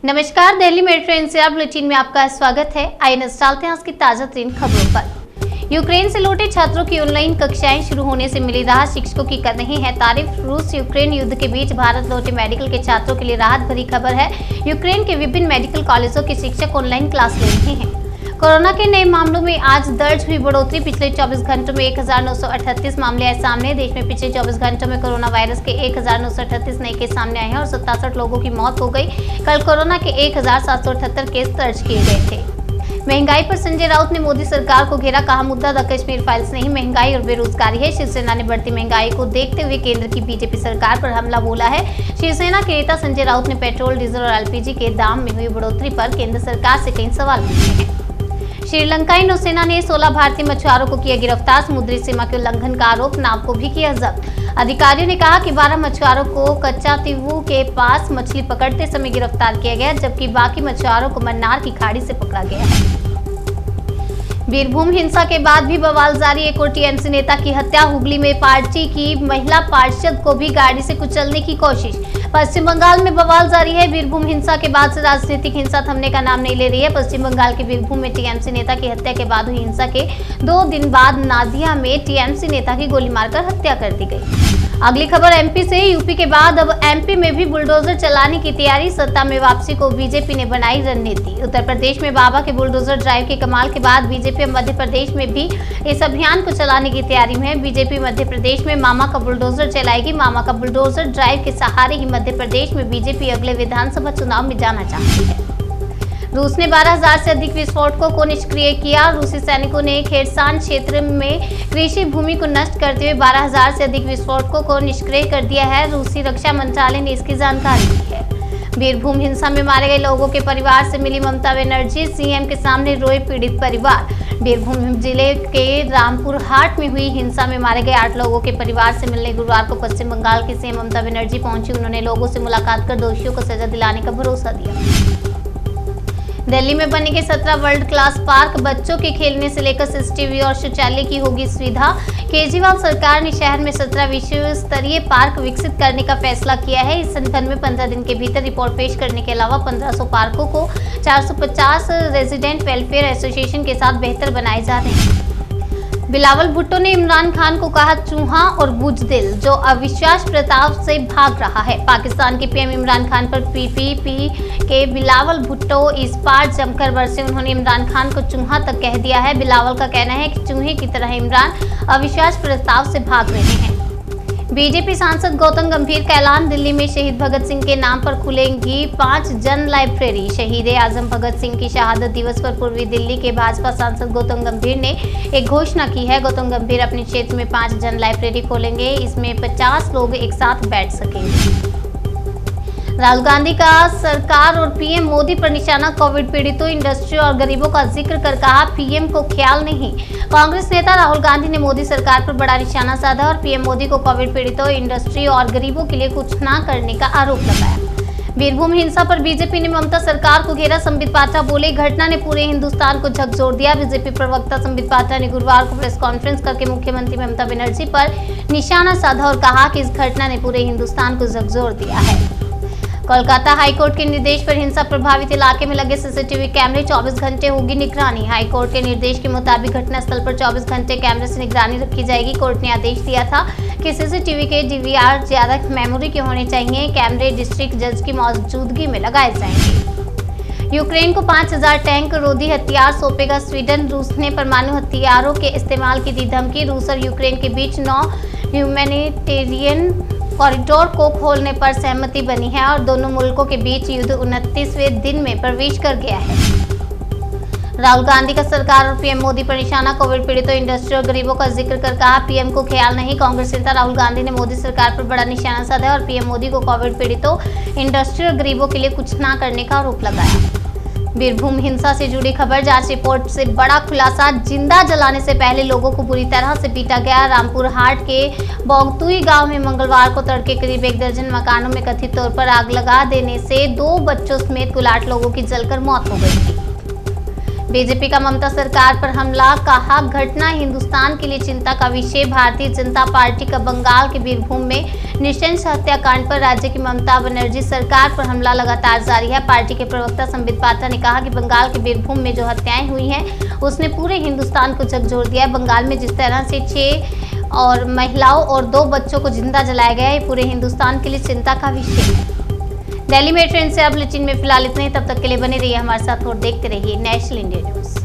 नमस्कार, Delhi metro NCR bulletin में आपका स्वागत है। आइए नजर डालते हैं आज की ताजा तीन खबरों पर। यूक्रेन से लौटे छात्रों की ऑनलाइन कक्षाएं शुरू होने से मिली राहत, शिक्षकों की कर रहे हैं तारीफ। रूस यूक्रेन युद्ध के बीच भारत लौटे मेडिकल के छात्रों के लिए राहत भरी खबर है। यूक्रेन के विभिन्न मेडिकल कॉलेजों के शिक्षक ऑनलाइन क्लास ले रहे हैं। कोरोना के नए मामलों में आज दर्ज हुई बढ़ोतरी। पिछले 24 घंटों में 1938 मामले आए सामने। देश में पिछले 24 घंटों में कोरोना वायरस के 1938 नए केस सामने आए हैं और 67 लोगों की मौत हो गई। कल कोरोना के 1778 केस दर्ज किए गए थे। महंगाई पर संजय राउत ने मोदी सरकार को घेरा, कहा मुद्दा द कश्मीर फाइल्स नहीं, महंगाई और बेरोजगारी है। शिवसेना ने बढ़ती महंगाई को देखते हुए केंद्र की बीजेपी सरकार पर हमला बोला है। शिवसेना के नेता संजय राउत ने पेट्रोल, डीजल और एलपीजी के दाम में हुई बढ़ोतरी पर केंद्र सरकार से कई सवाल पूछे हैं। श्रीलंकाई नौसेना ने 16 भारतीय मछुआरों को किया गिरफ्तार। समुद्री सीमा के उल्लंघन का आरोप, नाव को भी किया जब्त। अधिकारियों ने कहा कि 12 मछुआरों को कच्चातीवू के पास मछली पकड़ते समय गिरफ्तार किया गया, जबकि बाकी मछुआरों को मन्नार की खाड़ी से पकड़ा गया है। बीरभूम हिंसा के बाद भी बवाल जारी, एक और टीएमसी नेता की हत्या। हुगली में पार्टी की महिला पार्षद को भी गाड़ी से कुचलने की कोशिश। पश्चिम बंगाल में बवाल जारी है। बीरभूम हिंसा के बाद से राजनीतिक हिंसा थमने का नाम नहीं ले रही है। पश्चिम बंगाल के बीरभूम में टीएमसी नेता की हत्या के बाद हुई हिंसा के 2 दिन बाद नादिया में टीएमसी नेता की गोली मारकर हत्या कर दी गई। अगली खबर एमपी से। यूपी के बाद अब एमपी में भी बुलडोजर चलाने की तैयारी। सत्ता में वापसी को बीजेपी ने बनाई रणनीति। उत्तर प्रदेश में बाबा के बुलडोजर ड्राइव के कमाल के बाद बीजेपी मध्य प्रदेश में भी इस अभियान को चलाने की तैयारी में है। बीजेपी मध्य प्रदेश में मामा का बुलडोजर चलाएगी। मामा का बुलडोजर ड्राइव के सहारे ही मध्य प्रदेश में बीजेपी अगले विधानसभा चुनाव में जाना चाहती है। रूस ने 12,000 से अधिक विस्फोटकों को निष्क्रिय किया। रूसी सैनिकों ने खेरसान क्षेत्र में कृषि भूमि को नष्ट करते हुए 12,000 से अधिक विस्फोटकों को निष्क्रिय कर दिया है। रूसी रक्षा मंत्रालय ने इसकी जानकारी दी है। बीरभूम हिंसा में मारे गए लोगों के परिवार से मिली ममता बनर्जी, सीएम के सामने रोए पीड़ित परिवार। बीरभूम जिले के रामपुर हाट में हुई हिंसा में मारे गए 8 लोगों के परिवार से मिलने गुरुवार को पश्चिम बंगाल की सीएम ममता बनर्जी पहुंची। उन्होंने लोगों से मुलाकात कर दोषियों को सजा दिलाने का भरोसा दिया। दिल्ली में बनेंगे 17 वर्ल्ड क्लास पार्क। बच्चों के खेलने से लेकर सीसीटीवी और शौचालय की होगी सुविधा। केजरीवाल सरकार ने शहर में 17 विश्व स्तरीय पार्क विकसित करने का फैसला किया है। इस संबंध में 15 दिन के भीतर रिपोर्ट पेश करने के अलावा 1500 पार्कों को 450 रेजिडेंट वेलफेयर एसोसिएशन के साथ बेहतर बनाए जा रहे हैं। बिलावल भुट्टो ने इमरान खान को कहा चूहा और बुजदिल, जो अविश्वास प्रताप से भाग रहा है। पाकिस्तान के पीएम इमरान खान पर पीपीपी के बिलावल भुट्टो इस बार जमकर बरसे। उन्होंने इमरान खान को चूहा तक कह दिया है। बिलावल का कहना है कि चूहे की तरह इमरान अविश्वास प्रस्ताव से भाग रहे हैं। बीजेपी सांसद गौतम गंभीर का ऐलान। दिल्ली में शहीद भगत सिंह के नाम पर खुलेंगी 5 जन लाइब्रेरी। शहीद आजम भगत सिंह की शहादत दिवस पर पूर्वी दिल्ली के भाजपा सांसद गौतम गंभीर ने एक घोषणा की है। गौतम गंभीर अपने क्षेत्र में 5 जन लाइब्रेरी खोलेंगे। इसमें 50 लोग एक साथ बैठ सकेंगे। राहुल गांधी का सरकार और पीएम मोदी पर निशाना। कोविड पीड़ितों, इंडस्ट्री और गरीबों का जिक्र कर कहा पीएम को ख्याल नहीं। कांग्रेस नेता राहुल गांधी ने मोदी सरकार पर बड़ा निशाना साधा और पीएम मोदी को कोविड पीड़ितों, इंडस्ट्री और गरीबों के लिए कुछ न करने का आरोप लगाया। बीरभूम हिंसा पर बीजेपी ने ममता सरकार को घेरा। संबित पात्रा बोले, घटना ने पूरे हिंदुस्तान को झकझोर दिया। बीजेपी प्रवक्ता संबित पात्रा ने गुरुवार को प्रेस कॉन्फ्रेंस करके मुख्यमंत्री ममता बनर्जी पर निशाना साधा और कहा कि इस घटना ने पूरे हिंदुस्तान को झकझोर दिया है। कोलकाता हाईकोर्ट के निर्देश पर हिंसा प्रभावित इलाके में लगे सीसीटीवी कैमरे 24 घंटे होगी निगरानी। हाईकोर्ट के निर्देश के मुताबिक घटनास्थल पर 24 घंटे कैमरे से निगरानी रखी जाएगी। कोर्ट ने आदेश दिया था कि सीसीटीवी के डीवीआर ज्यादा मेमोरी के होने चाहिए। कैमरे डिस्ट्रिक्ट जज की मौजूदगी में लगाए जाएंगे। यूक्रेन को 5000 टैंक रोधी हथियार सौंपेगा स्वीडन। रूस ने परमाणु हथियारों के इस्तेमाल की दी धमकी। रूस और यूक्रेन के बीच 9 ह्यूमैनिटेरियन कॉरिडोर को खोलने पर सहमति बनी है और दोनों मुल्कों के बीच युद्ध 29वें दिन में प्रवेश कर गया है। राहुल गांधी का सरकार और पीएम मोदी पर निशाना। कोविड पीड़ितों, इंडस्ट्री और गरीबों का जिक्र कर कहा पीएम को ख्याल नहीं। कांग्रेस नेता राहुल गांधी ने मोदी सरकार पर बड़ा निशाना साधा और पीएम मोदी को कोविड पीड़ितों, इंडस्ट्री और गरीबों के लिए कुछ न करने का आरोप लगाया। बीरभूम हिंसा से जुड़ी खबर। जांच रिपोर्ट से बड़ा खुलासा। जिंदा जलाने से पहले लोगों को बुरी तरह से पीटा गया। रामपुर हाट के बोगतुई गांव में मंगलवार को तड़के करीब 1 दर्जन मकानों में कथित तौर पर आग लगा देने से 2 बच्चों समेत कुल 8 लोगों की जलकर मौत हो गई थी। बीजेपी का ममता सरकार पर हमला, कहा घटना हिंदुस्तान के लिए चिंता का विषय। भारतीय जनता पार्टी का बंगाल के बीरभूम में नृशंस हत्याकांड पर राज्य की ममता बनर्जी सरकार पर हमला लगातार जारी है। पार्टी के प्रवक्ता संबित पात्रा ने कहा कि बंगाल के बीरभूम में जो हत्याएं हुई हैं उसने पूरे हिंदुस्तान को झकझोर दिया है। बंगाल में जिस तरह से 6 और महिलाओं और 2 बच्चों को जिंदा जलाया गया है, पूरे हिंदुस्तान के लिए चिंता का विषय है। दिल्ली में ट्रेन से अब बुलेटिन में फिलहाल इतना ही। तब तक के लिए बने रहिए हमारे साथ और देखते रहिए नेशनल इंडिया न्यूज।